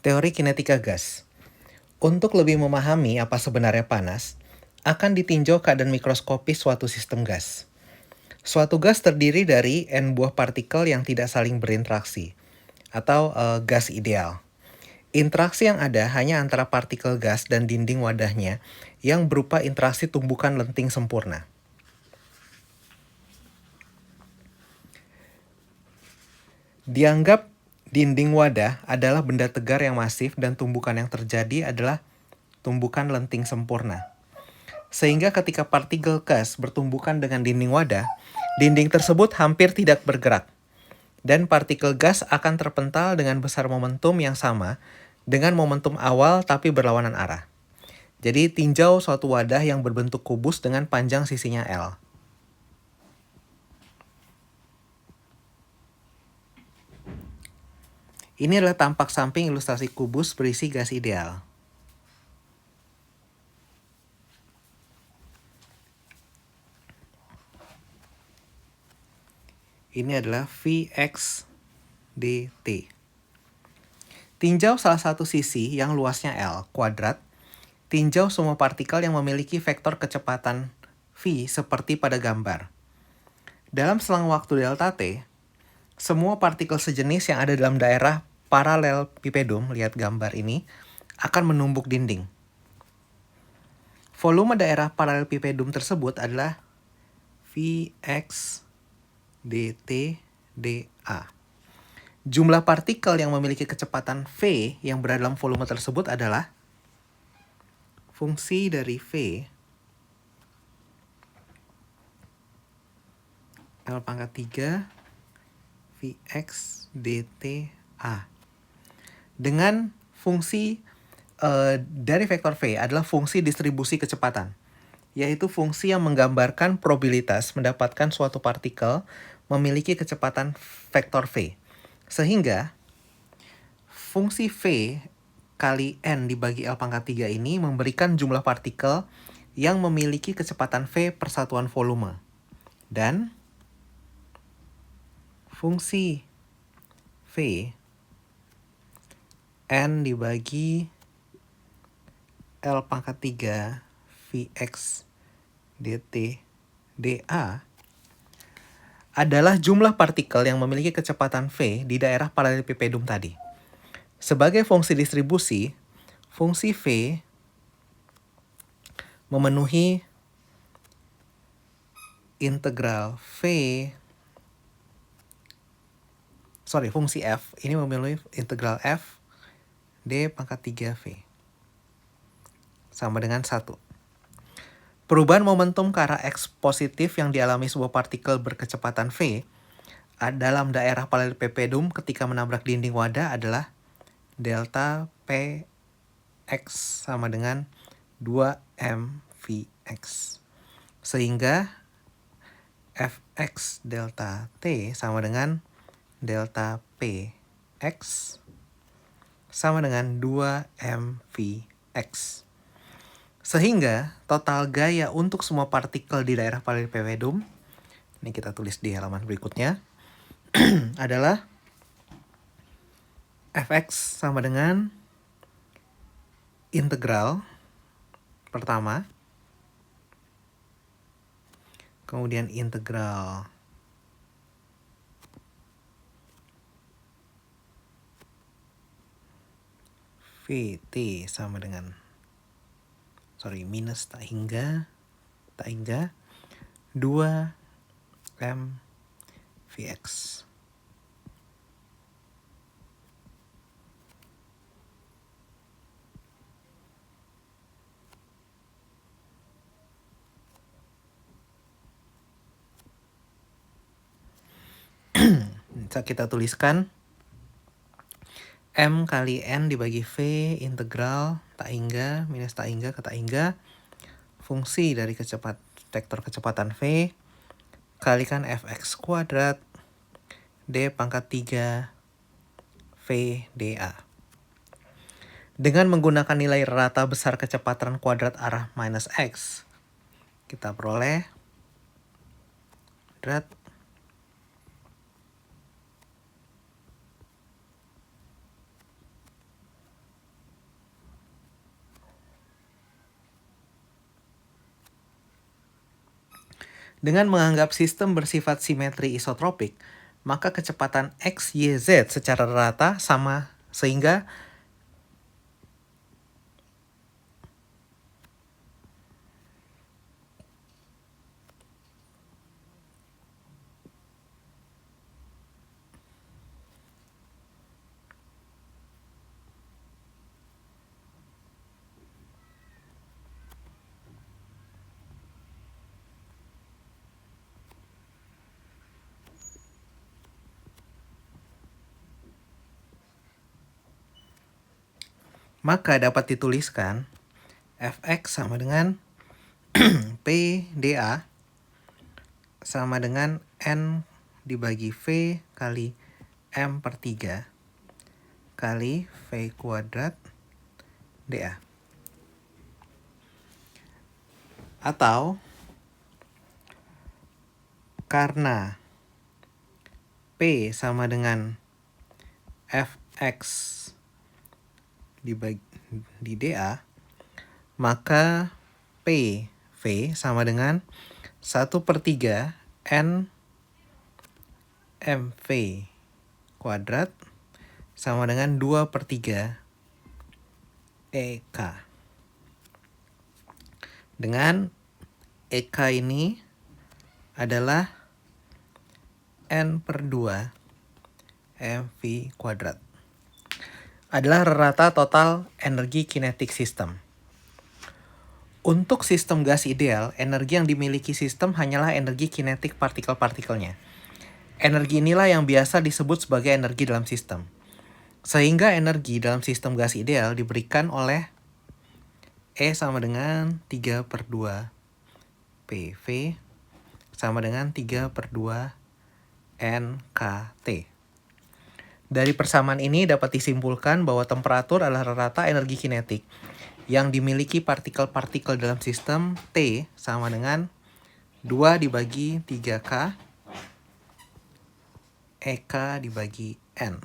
Teori kinetika gas. Untuk lebih memahami apa sebenarnya panas, akan ditinjau keadaan mikroskopis suatu sistem gas. Suatu gas terdiri dari N buah partikel yang tidak saling berinteraksi, atau gas ideal. Interaksi yang ada hanya antara partikel gas dan dinding wadahnya yang berupa interaksi tumbukan lenting sempurna. Dianggap dinding wadah adalah benda tegar yang masif dan tumbukan yang terjadi adalah tumbukan lenting sempurna. Sehingga ketika partikel gas bertumbukan dengan dinding wadah, dinding tersebut hampir tidak bergerak. Dan partikel gas akan terpental dengan besar momentum yang sama dengan momentum awal tapi berlawanan arah. Jadi tinjau suatu wadah yang berbentuk kubus dengan panjang sisinya L. Ini adalah tampak samping ilustrasi kubus berisi gas ideal. Ini adalah Vx dt. Tinjau salah satu sisi yang luasnya L kuadrat. Tinjau semua partikel yang memiliki vektor kecepatan v seperti pada gambar. Dalam selang waktu delta t, semua partikel sejenis yang ada dalam daerah paralelipipedum, lihat gambar ini, akan menumbuk dinding. Volume daerah paralelipipedum tersebut adalah Vx dt dA. Jumlah partikel yang memiliki kecepatan v yang berada dalam volume tersebut adalah fungsi dari v L pangkat 3 Vx dt A. Dengan fungsi dari vektor v adalah fungsi distribusi kecepatan, yaitu fungsi yang menggambarkan probabilitas mendapatkan suatu partikel memiliki kecepatan vektor v. Sehingga fungsi v kali n dibagi L pangkat 3 ini memberikan jumlah partikel yang memiliki kecepatan v per satuan volume. Dan fungsi v n dibagi L pangkat 3 Vx dt dA adalah jumlah partikel yang memiliki kecepatan v di daerah paralelipipedum tadi. Sebagai fungsi distribusi, fungsi v memenuhi integral fungsi f ini memenuhi integral f d pangkat 3v sama dengan 1. Perubahan momentum ke arah x positif yang dialami sebuah partikel berkecepatan v dalam daerah paralelipipedum ketika menabrak dinding wadah adalah delta px sama dengan 2mvx. Sehingga fx delta t sama dengan delta px sama dengan 2mvx. Sehingga total gaya untuk semua partikel di daerah paralelipipedum, ini kita tulis di halaman berikutnya, adalah fx sama dengan integral pertama, kemudian integral Vt sama dengan minus tak hingga 2m Vx. Kita tuliskan M kali N dibagi V integral tak hingga minus tak hingga ke tak hingga fungsi dari vektor kecepatan V kalikan Fx kuadrat D pangkat 3 V dA. Dengan menggunakan nilai rata besar kecepatan kuadrat arah minus X, kita peroleh kuadrat Dengan menganggap sistem bersifat simetri isotropik, maka kecepatan X, Y, Z secara rata sama sehingga maka dapat dituliskan Fx sama dengan PdA sama dengan N dibagi V kali M per 3 kali V kuadrat dA. Atau karena P sama dengan Fx di dA, maka PV sama dengan 1/3 N MV kuadrat sama dengan 2/3 EK. Dengan EK ini adalah N per 2 MV kuadrat. Adalah rata total energi kinetik sistem. Untuk sistem gas ideal, energi yang dimiliki sistem hanyalah energi kinetik partikel-partikelnya. Energi inilah yang biasa disebut sebagai energi dalam sistem. Sehingga energi dalam sistem gas ideal diberikan oleh E sama dengan 3/2 PV sama dengan 3/2 NKT. Dari persamaan ini dapat disimpulkan bahwa temperatur adalah rata energi kinetik yang dimiliki partikel-partikel dalam sistem T sama dengan 2 dibagi 3K EK dibagi N.